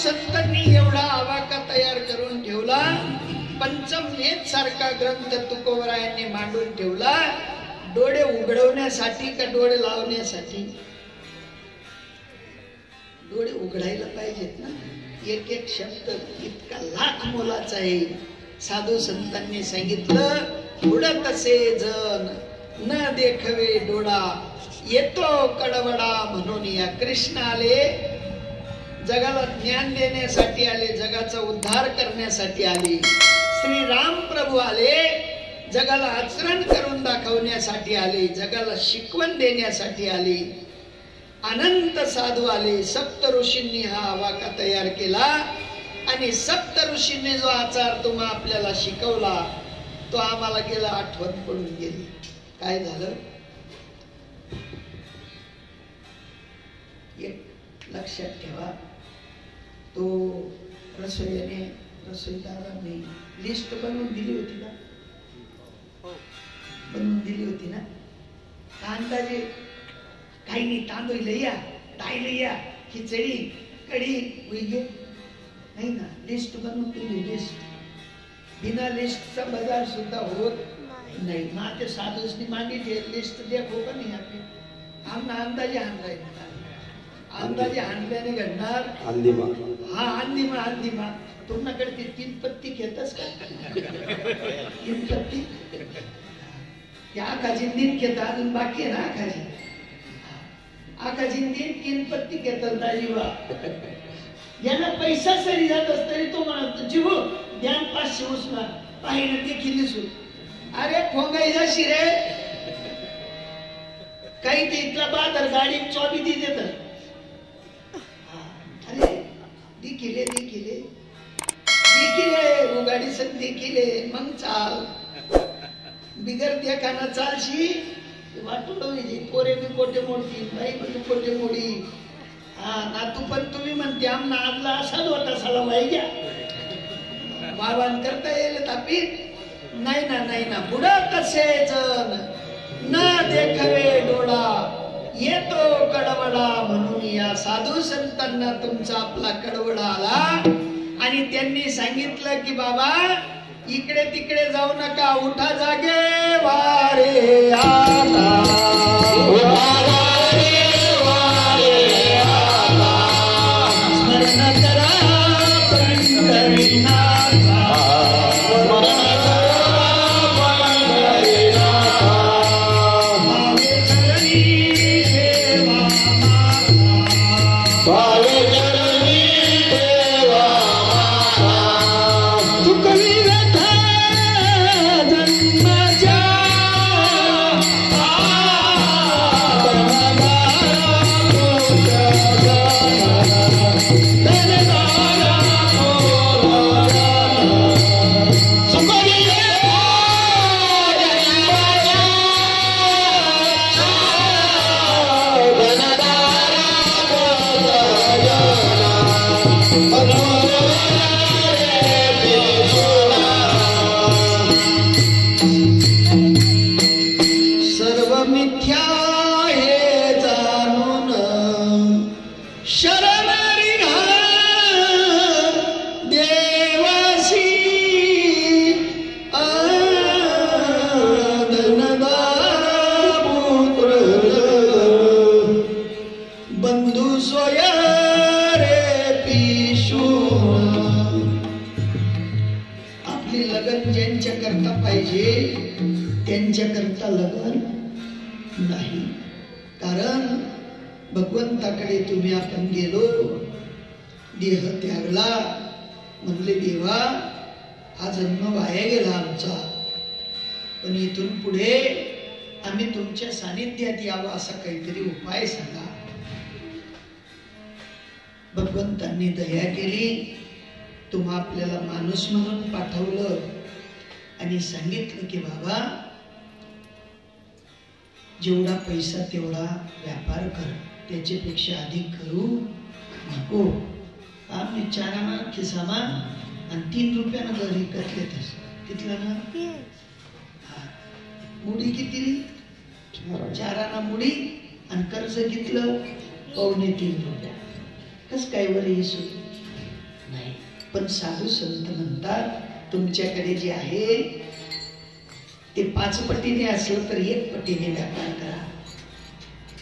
संतांनी एवढा आवाका तयार करून ठेवला. पंचमवेद सारखा ग्रंथ तुकोबरायांनी मांडून ठेवला. डोळे उघडवण्यासाठी का डोळे लावण्यासाठी? डोळे उघडायला पाहिजेत ना. एक एक शब्द इतका लाख मोलाचा आहे. साधू संतांनी सांगितलं उडतसे जन न देखवे डोळा येतो कडवडा म्हणून. या कृष्ण आले, जगाला ज्ञान देण्यासाठी आले, जगाचा उद्धार करण्यासाठी आले. श्री राम प्रभू आले, जगाला आचरण करून दाखवण्यासाठी आले, जगाला शिकवण देण्यासाठी आले. अनंत साधू आले. सप्त ऋषींनी हा आवाका तयार केला आणि सप्त ऋषींनी जो आचार तुम्हा आपल्याला शिकवला तो आम्हाला गेला, आठवण पडून गेली. काय झालं? एक लक्षात ठेवा, तो रसोईदाराने लिस्ट बनवून दिली होती ना, बनवून दिली होती ना. अंदाजे काही नाही, तांदूळ लया, डाळ लया, खिचडी, कढी, उईगे नाही ना. लिस्ट बनवून दिली. लिस्ट बिना लिस्टचा बाजार सुद्धा होत नाही. मग ते साधूसनी मागितले लिस्ट देखो का नाही आपली. आमना अंदाजे हाणायला, अंदाजे हाणल्याने घडणार. हा अंदिमा, अंदिमा तुमच्याकडे ते 3 पत्ती घेतच का? 3 पत्ती त्या आकाजी दिन घेता, अजून बाकी आहे ना आकाजी. आकाजी दिन 3 पत्ती घेतात दाजीबा. यांना पैसा सरी जात तरी तो म्हणतो जीव द्या 500 उसला पाहिजे देखील दिसू. अरे फोंगाईचा शिरे काही ते इथला बाजार गाडी 24 दी देतात. अरे देखील देखील गाडी सग देखील मग चाल बिगर देखाना चालशी वाटून पोरे बी कोटे मोडती, बाई बी कोटे मोडी. हा नातू पण तुम्ही म्हणते आमना आदला असाच होता साला वाई घ्या वाहवान करता येईल तापीत नाही ना. नाही ना. बुडत तसेच न देखवे डोळा येतो कडवडा म्हणून. या साधू संतांना तुमचा आपला कडवडा आला आणि त्यांनी सांगितलं की बाबा इकडे तिकडे जाऊ नका, उठा जागे वारे आला, स्मरण करा पंढरीनाथा, भावे चरणी देवा माता, भावे चरणी देवा माता, तुकवी व्यथा जन्मजा त्यांच्याकरता लगन नाही. कारण भगवंताकडे तुम्ही आपण गेलो, देह त्यागला, म्हणले देवा हा जन्म वाया गेला आमचा, पण इथून पुढे आम्ही तुमच्या सानिध्यात यावं असा काहीतरी उपाय सांगा. भगवंतांनी दया केली, तुम्हा आपल्याला माणूस म्हणून पाठवलं आणि सांगितलं की बाबा जेवढा पैसा तेवढा व्यापार कर, त्याच्यापेक्षा अधिक करू नको. आम्ही 4 आना खिसामा आणि 3 रुपयानं घर विकत घेतस तिथला ना. मुडी किती? 4 आना मुडी आणि कर्ज घेतलं 2.25 रुपया. कस काय बरं येसू? पण साधू संत म्हणतात तुमच्याकडे जे आहे ते 5 पटीने असलं तर 1 पटीने व्यापार करा,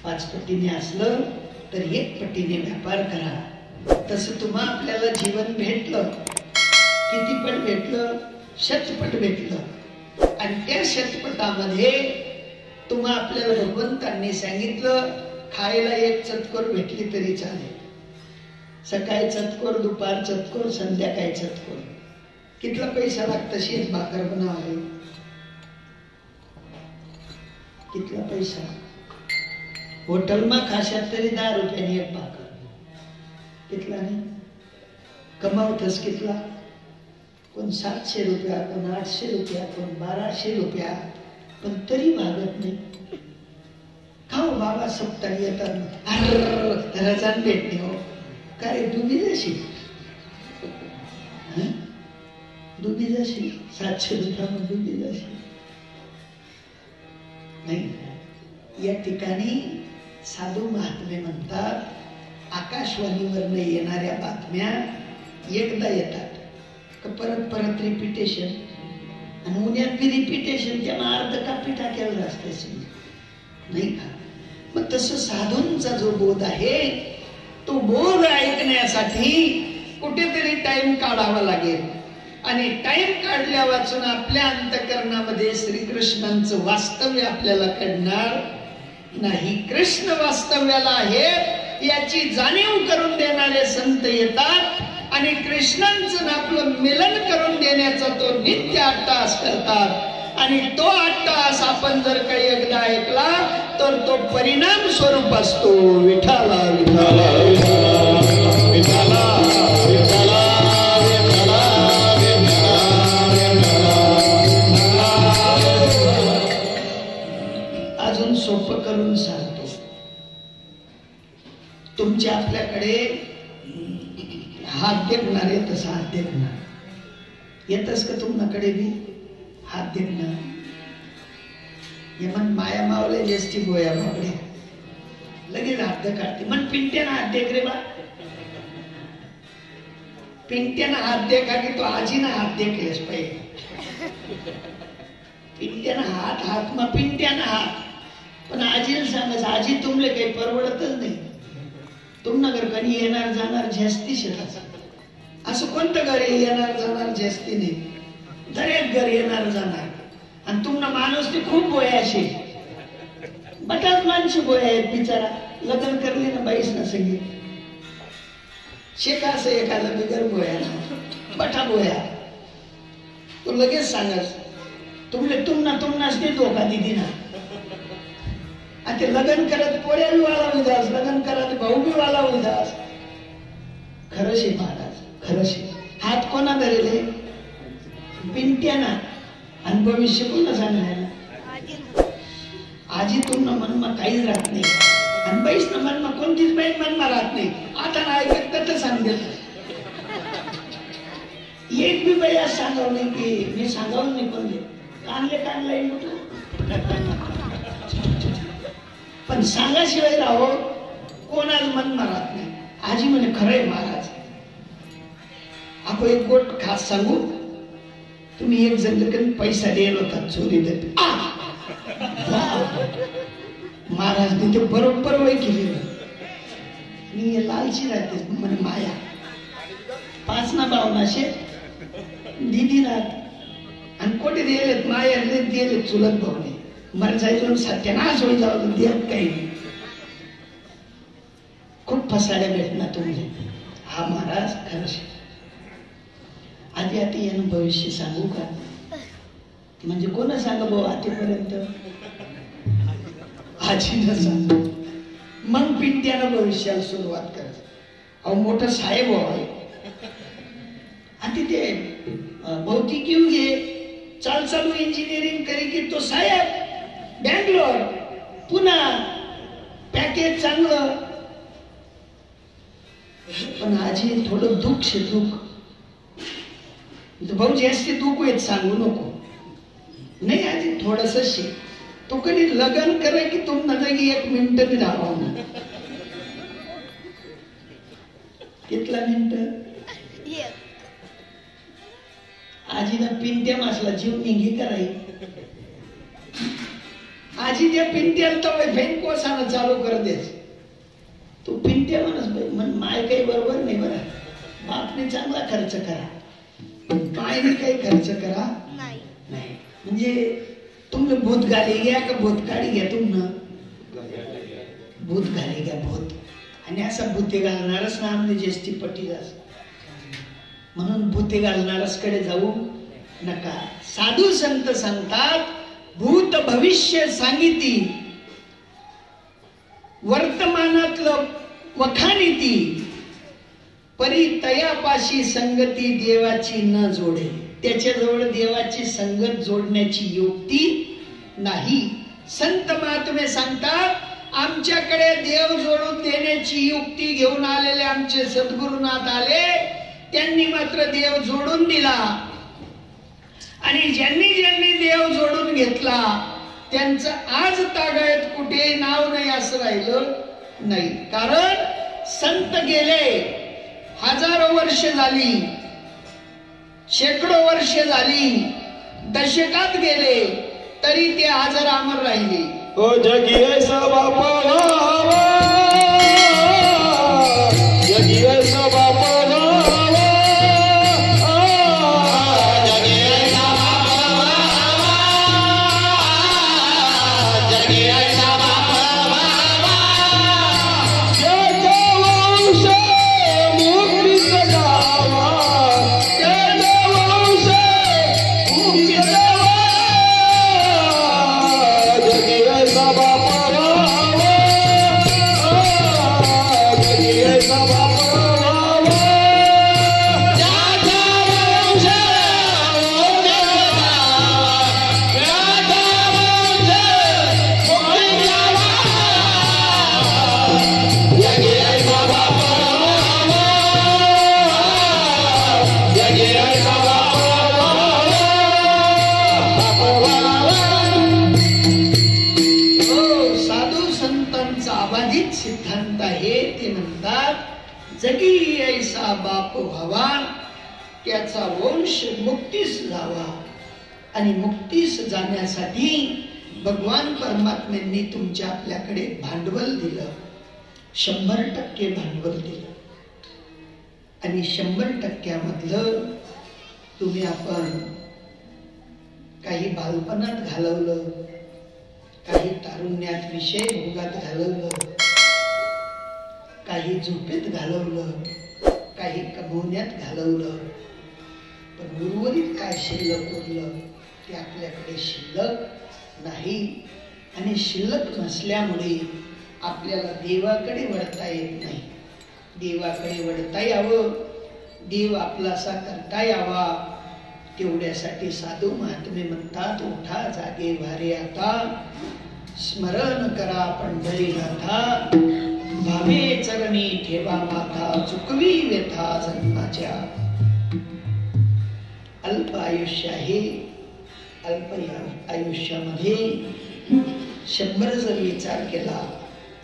5 पटीने असलं तर 1 पटीने व्यापार करा. तसं तुम्हा आपल्याला जीवन भेटलं, किती पट भेटलं? 100 भेटलं. आणि त्या 100 तुम्हा आपल्याला भगवंतांनी सांगितलं खायला 1 चतकोर भेटली तरी चालेल. सकाळी चतकोर, दुपार चतकोर, संध्याकाळी चतकोर. कितला पैसा लागतं शेत भाकर बनावाले? कितला पैसा? होटलमा खाशात तरी 10 रुपयानी 1 भाकर. कितला नाही? कमावतस कितला? कोण 700 रुपया, कोण 800 रुपया, कोण 1200 रुपया, पण तरी मागत नाही. खाऊ बाबा सप्ताही येतात रजान भेटणे हो. काय डुबी जाशील? डुबी जाशील 700 रुपयामध्ये डुबी जाशील नाही. या ठिकाणी साधू महात्मे म्हणतात आकाशवाणीवर येणाऱ्या बातम्या एकदा येतात का परत परत रिपिटेशन, आणि उद्यात बी रिपिटेशन, त्याला अर्ध कापी टाकायला असते नाही का. मग तसं साधूंचा जो बोध आहे तो बोध ऐकण्यासाठी कुठेतरी टाइम काढावा लागेल. आणि टाइम काढल्या वाचून आपल्या अंतःकरणामध्ये श्रीकृष्णांचं वास्तव्य आपल्याला कळणार नाही. कृष्ण वास्तव्याला आहे याची जाणीव करून देणारे संत येतात आणि कृष्णांचं आपलं मिलन करून देण्याचा तो नित्य अट्टहास करतात. आणि तो अट्टहास आपण जर काही एकदा ऐकला तर तो परिणाम स्वरूप असतो. विठाला विठाला विठाला विठाला अजून सोपं करून सांगतो. तुमच्या आपल्याकडे हात देखणार आहे, तसा हात देखणार येतच का तुमच्याकडे बी हात देखणार? हे मन माया मावले जेस्टी गोया बाबड्या लगेच हात काढते. मन पिंट्यानं हात देख रे बा, पिंट्यानं हात देखा की तो आजीनं हात देखलेस पाहिजे. पिंट्यानं हात हात मग पिंट्यानं हात, पण आजीला सांगायचं आजी तुमले काही परवडतच नाही. तुमना घर कधी येणार जाणार जास्ती शेतात. असं कोणतं घर येणार जाणार जास्ती नाही, दरेक घर येणार जाणार. आणि तुमना माणूस ते खूप बोयाशी बटाच माणशी बोया आहेत. बिचारा लग्न करले ना बाईस ना संगीत शेका असं एखादा बिगर बोया बटा बोया तो लगेच सांगास तुमले तुमनाच नाही धोका दिदी ना. आणि ते लग्न करत पोऱ्या बी वाला उदास, लग्न करत भाऊ बी वाला उदास. खरं शे महाराज, खरं शे. हात कोणा धरेले? पिंट्याना. आणि भविष्य कोणा सांगणार? आजी तुमना मनमा काहीच राहत नाही आणि बाईस ना मनमा कोणतीच बाई मनमा राहत नाही. आता ना ऐकत तर सांगेल एक बी बाई आज सांगावं नाही की मी सांगावं नाही कोणते कानले पण सांगाशिवाय राहो कोणाच मनमा राहत नाही. आजी म्हणे खरंय महाराज. आपण एक गोट खास सांगू. तुम्ही एक जण पैसा द्यायला होता चोरी देत महाराज तिथे बरोबर वय केली. मी लालची राहते म्हणे माया 5 ना भावनाशे दिदी राहत आणि कोठे दिलेत माया दिले चुलत भावने मला जायचं सत्यानाश होई जाऊ देत काही नाही. खूप फसाड्या भेटणार तुम्ही. हा महाराज खरंच आधी आधी यानं भविष्य सांगू का? म्हणजे कोण सांगा भाऊ आतीपर्यंत? आजीनं सांग. मग पिंट्यानं भविष्याला सुरुवात करायचं. अहो मोठं साहेब व्हावे आधी ते भौतिकी घे चालू इंजिनिअरिंग करी की तो साहेब बँगलोर पुन्हा पॅकेज चांगलं. पण आजी थोडं दुःख भाऊ जास्ती दुःख येत सांगू नको. नाही आजी थोडस शिक. तो कधी लग्न करे की तुम न जागी 1 मिनिट भी राहावं ना. कितला मिनिट? आजीनं पिंट्या मासला जीव निघी कराई आजी त्या पिंट्याला तर फेन कोसानं चालू कर देस तू पिंट्या म्हणस माय काही बरोबर नाही बरं बापने चांगला खर्च करा मायने काही खर्च करा नाही म्हणजे तुमने भूत घाली घ्या का भूत काढी घ्या तुमनं भूत घाली घ्या भूत आणि असा भूते घालणारच ना आमने ज्येष्ठी पट्टी जास म्हणून भूते घालणारच कडे जाऊ नका साधू संत सांगतात भूत भविष्य सांगिती वर्तमानातलं वखानिती परी तयापाशी संगती देवाची न जोडे त्याच्याजवळ देवाची संगत जोडण्याची युक्ती नाही संत महात्मे सांगतात आमच्याकडे देव जोडून देण्याची युक्ती घेऊन आलेले आमचे सद्गुरुनाथ आले त्यांनी मात्र देव जोडून दिला आणि ज्यांनी ज्यांनी देव जोडून घेतला त्यांचं आज तागायत कुठे नाव नाही असं राहिलं नाही कारण संत गेले हजारो वर्ष झाली शेकडो वर्ष झाली दशकात गेले तरी ते आजार अमर राहिले ओ जगी ऐसा बापा जगी ऐसा बापा सिद्धांत आहे ते म्हणतात जगी ऐसा बाप व्हावा त्याचा वंश मुक्तीस जावा आणि मुक्तीस जाण्यासाठी भगवान परमात्म्यांनी तुमच्या आपल्याकडे भांडवल दिलं 100% भांडवल दिलं आणि 100% मधलं तुम्ही आपण काही बालपणात घालवलं काही तारुण्यात विषय भोगात घालवलं काही झोपेत घालवलं काही कमवण्यात घालवलं पण उर्वरित काय शिल्लक उरलं ते आपल्याकडे शिल्लक नाही आणि शिल्लक नसल्यामुळे आपल्याला देवाकडे वळता येत नाही देवाकडे वळता यावं देव आपलासा करता यावा तेवढ्यासाठी साधू महात्मे म्हणतात उठा जागे वारे आता स्मरण करा पंढरीनाथा भावे चरणी ठेवा माथा चुकवी व्यथा जन्माच्या अल्प आयुष्य आहे अल्प आयुष्यामध्ये 100 जर विचार केला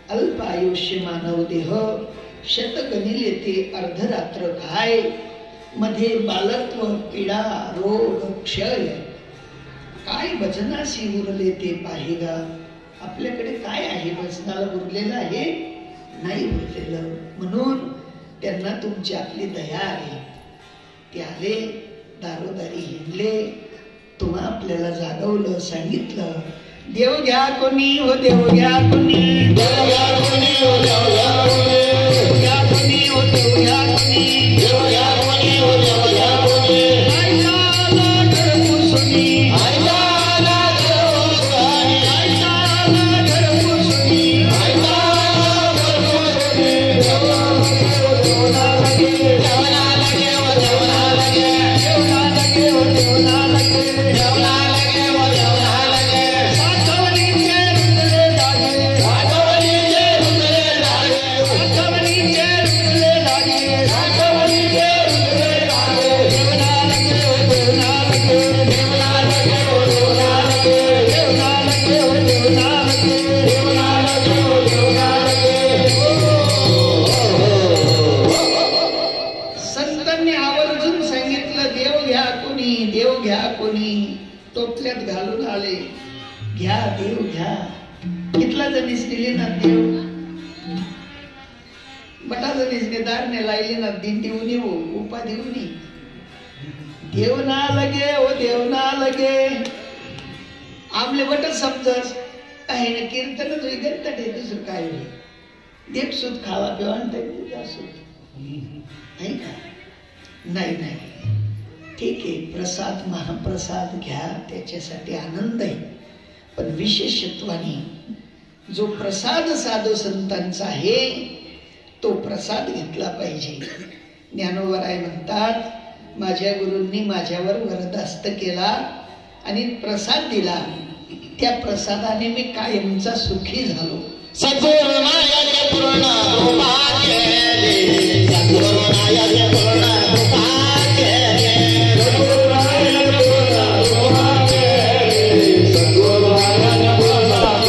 अल्प आयुष्य मानव देह शतगणिले ते अर्धरात्र काय मध्ये बालत्व पीडा रोग क्षय काय भजनाशी उरले ते पाहिगा आपल्याकडे काय आहे भजनाला उरलेलं आहे नाही उरलेलं म्हणून त्यांना तुमची आपली दया आहे ते आले दारोदारी हिंडले तुम्हा आपल्याला जागवलं सांगितलं देव घ्या कोणी हो देव घ्या कोणी देव घ्या कोणी हो देव घ्या कोणी देव घ्या कोणी हो देव घ्या कोणी देव घ्या कोणी हो देव घ्या कोणी आईला घर पुसणी आईला घर पुसणी आईला घर पुसणी आईला घर पुसणी देवना लगे देवना लगे वो देवना लगे देवना लगे वो देवना लगे देवना लगे वो देवना लगे साधवनीचे रुंदले लागे साधवनीचे रुंदले लागे साधवनीचे रुंदले लागे संतांनी आवर्जून सांगितलं, देव घ्या कोणी, देव घ्या कोणी. टोपल्यात घालून आले, घ्या देव घ्या. कितला जणीस दिली ना देव, बटा जणीसने दारने लायली ना दिंडी उनी हो उपाधी उनी. देव ना लगे ओ देव ना लगे. आमले बट समजस काही ना कीर्तन तुझी गंतट आहे, दुसरं काय नाही. देव सुध खावा पिवा नाही का? नाही नाही, ठीक आहे, प्रसाद महाप्रसाद घ्या, त्याच्यासाठी आनंद आहे. पण विशेषत्वाने जो प्रसाद साधू संतांचा आहे तो प्रसाद घेतला पाहिजे. ज्ञानोबराय म्हणतात, माझ्या गुरूंनी माझ्यावर वरदहस्त केला आणि प्रसाद दिला, त्या प्रसादाने मी कायमचा सुखी झालो. सद्गुरुनायाचे पूर्ण कृपा केली, सद्गुरुनायाचे पूर्ण कृपा केली, सद्गुरुनायाचे पूर्ण कृपा केली, सद्गुरुनायाचे पूर्ण कृपा केली,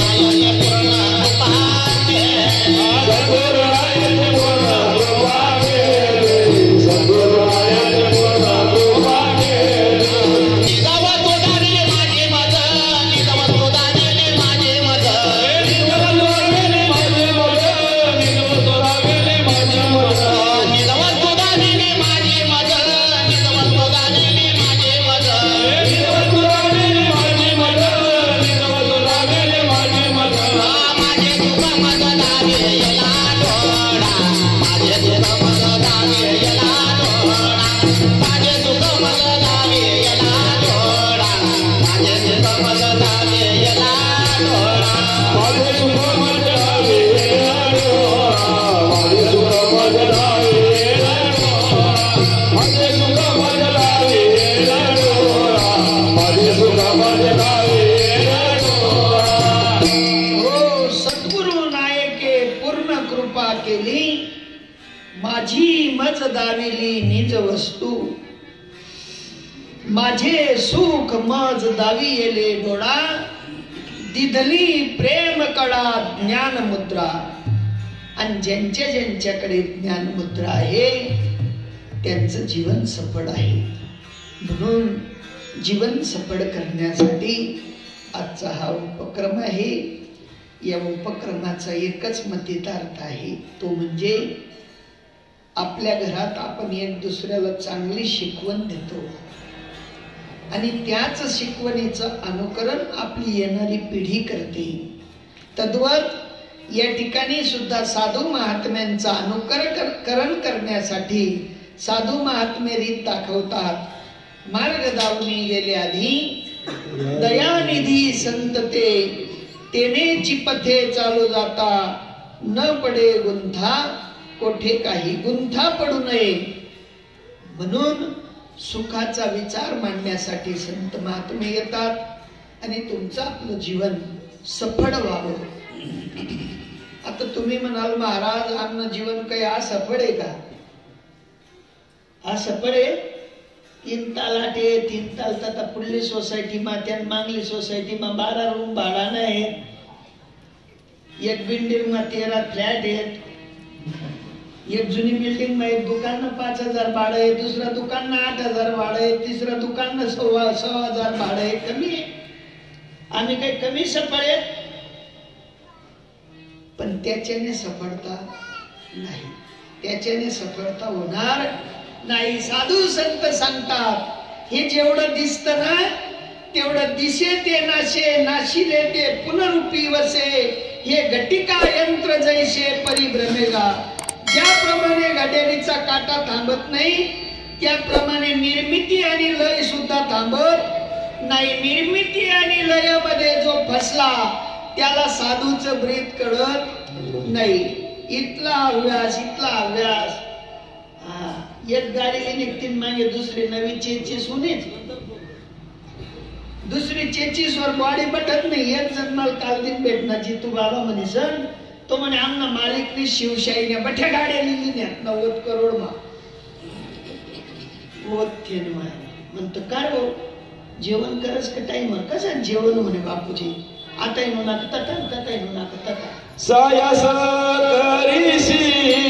सद्गुरुनायाचे पूर्ण कृपा केली, सद्गुरुनायाचे पूर्ण कृपा केली, सद्गुरुनायाचे पूर्ण कृपा केली, सद्गुरुनायाचे पूर्ण कृपा केली. माझी मज दाविली निज वस्तू, माझे सुख मज दावी येले डोळा, दिधली प्रेम कळा ज्ञान मुद्रा. आणि ज्यांच्याकडे ज्ञान मुद्रा आहे त्यांचं जीवन सफळ आहे. म्हणून जीवन सफळ करण्यासाठी आजचा हा उपक्रम आहे. या उपक्रमाचा एकच मतितार्थ आहे, तो म्हणजे आपल्या घरात आपण एक दुसऱ्याला चांगली शिकवण देतो आणि त्याच शिकवणीचं अनुकरण आपली येणारी पिढी करते. तद्वत या ठिकाणी सुद्धा साधू महात्म्यांचं अनुकरण करण्यासाठी साधू महात्मे रीत दाखवतात. मार्ग दावणी गेले आधी दयानिधी संत तेनेची पथे चालू जाता, न पडे गुंथा कोठे काही गुंथा पडू नये. म्हणून सुखाचा विचार मांडण्यासाठी संत महात्मे येतात आणि तुमचं आपलं जीवन सफळ व्हावं. आता तुम्ही म्हणाल, महाराज आमनं जीवन काही असफळ आहे का? असफळ आहे. 3 तालाट आहे, 3 ताल आता पुल्ली सोसायटी मा त्यान मांगली सोसायटी मा 12 रूम भाडा नाही, एक बिल्डिंग मा 13 फ्लॅट आहेत, एक जुनी बिल्डिंग मा एक दुकान 5,000 भाडं आहे, दुसरा दुकान 8,000 भाडं आहे, तिसरा दुकान 1,000 भाडं आहे. कमी आहे. आम्ही काही कमी सफळ आहेत, पण त्याच्याने सफळता नाही, त्याच्याने सफळता होणार नाही. साधू संत सांगतात, हे जेवढं दिसतं ना तेवढं दिसे ते नाशे, नाशिले ते पुनरुपी वसे, हे घटिका यंत्र जैसे परिभ्रमेगा. ज्याप्रमाणे घड्याळीचा काटा थांबत नाही त्याप्रमाणे निर्मिती आणि लय सुद्धा थांबत नाही. निर्मिती आणि लय मध्ये जो फसला त्याला साधूचं ब्रीद कळत नाही. इथला अभ्यास, इथला अभ्यास. एक गाडीला निघतील मागे दुसरी नवी चेचीस होणेच, दुसरी चेचीस वर बॉडी बटत नाही. एक जण मला काल दिन भेटण्याची तू बाबा म्हणे सण, तो म्हणे आमना मालिकनी शिवशाहीने बठ्या गाड्या लिहिल्या 90 करोड मा म्हणतो काय हो जेवण करस का टाइम कसा जेवण म्हणे बापूजी आता येऊ नका तटा तटा येऊ नका तटा सायास करीशी